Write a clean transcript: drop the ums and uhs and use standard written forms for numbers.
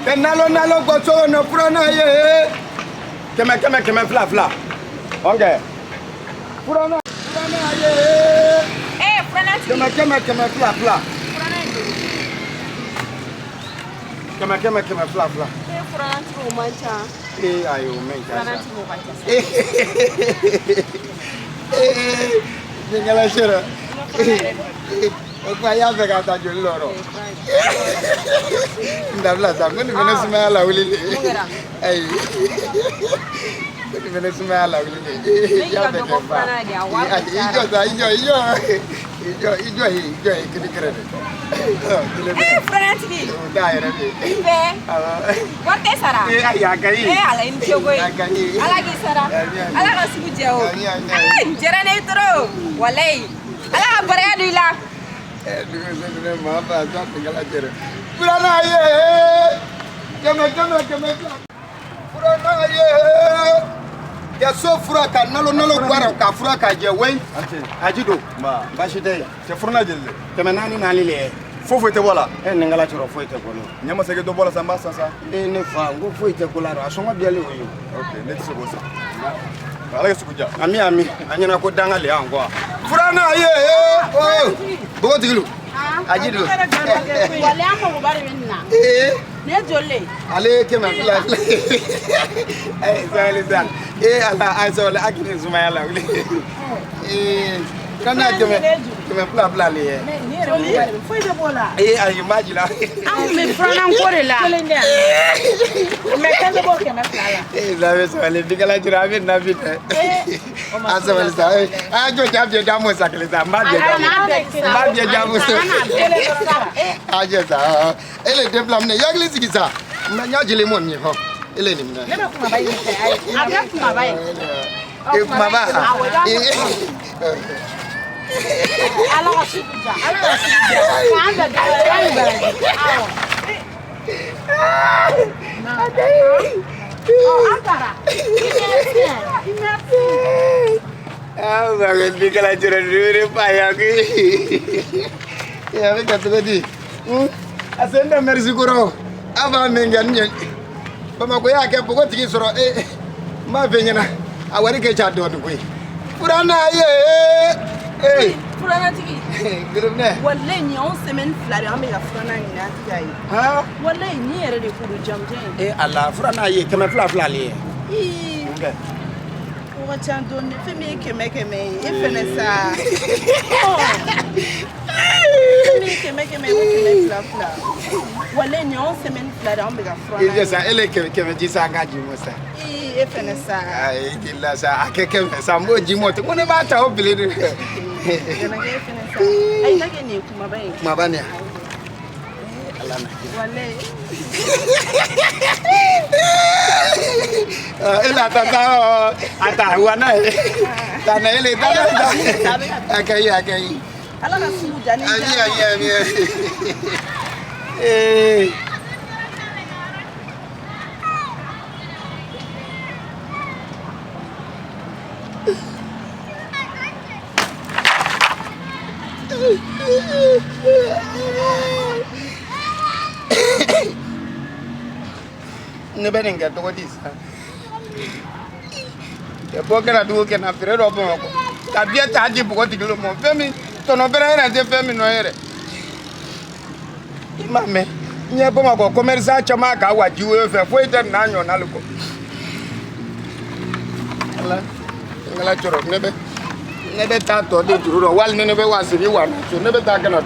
nalo go so no furana ye. Keme fla. Okay. Furana ye. Furana ti. Keme fla. Keme fla. Furana ti mo mancha. Ayo mencha. Furana ti mo mancha. Ngala shera. Kwa ya vega ta jo loro. Ndabla sa ngoni mena sima la wili. Ai. Ngoni mena sima la wili. Ya vega fa. Ijo kini krede. Furana ti. Da yere bi. Ibe. Wate sara. Ya kai. Ala intiogo. Ala gi sara. Ala ka sugu jeo. Jera ne tro. Walai. Ala baraya dila. Mama za tingala jere. Furana ye. Keme. Furana ye. Ya so furaka nalo gwara ka furaka je wen. Ajido. Ma. Bashide. Te furna jelle. Keme nani le. Fofo te bola. Ningala choro foi te kono. Nyama sege do bola samba sasa. Ne fa ngo foi te kola ro asonga biale oyo. Okay, let's go sa. Ala ke sukuja. Ami anyana ko danga le ango. Furana ye. Oh. Bogo tigilu. Ajido. Wale amo bari menna. Ne jolle. Ale kema fila. Zali. Ala azole akini zuma la. Kana keme fla le. Foi de bola. Ay imagine. Me Furana nkore la. Me kaze bo keme fla la. Zabe so le bigala jira bi na bi. Asawali sa. Ajo jabje damo sakle sa. Mabje damo so. Ajo sa. Ele deplam ne yagli sigisa. Manya jile mo mi ho. Ele ni mna. Lebe kuma bayi sai ai. Abia kuma bayi. Kuma ba. Ala wasikuja. Kaanza dai baraji. Awo. Akara. Imesi. Bagus bigala jira dure pa ya ki. Ya be katugadi. Asenda merci kuro. Aba mengan nyen. Bama ko ya ke pogo tigi soro ma venyana. Awari ke cha do ko. Furana ye. Furana tigi. Gurubne. Wallahi ni on semaine flare am ya Furana ni na tigai. Ha? Wallahi ni yere de kuru jamje. Allah Furana ye keme fla le. Okay. Ko chando ne femi keme ifenesa. Keme fla. Wallahi ni on semaine flare am ya Furana. Ile sa ele keme jisa ngaji mosa. Ifenesa. Ai dilla sa akeke sa mo jimoto. Mo ne ba ta obile de. Ai nage ne kuma bai. Kuma bane. Allah na. Wallahi. Ela ata wana. Tana ele akai. Ala na sumu jani. Ami. Ne beninga to godisa. E pokera tu ke na frero po ko. Tabia taji po tigilo mo. Femi to no bere na de femi no ere. Mame, nye po ma ko commerce chama ka waji we fe fo ite na anyo na luko. Ala. Ngala choro nebe ta to de juro wal ne be wasiri wa so nebe ta kana.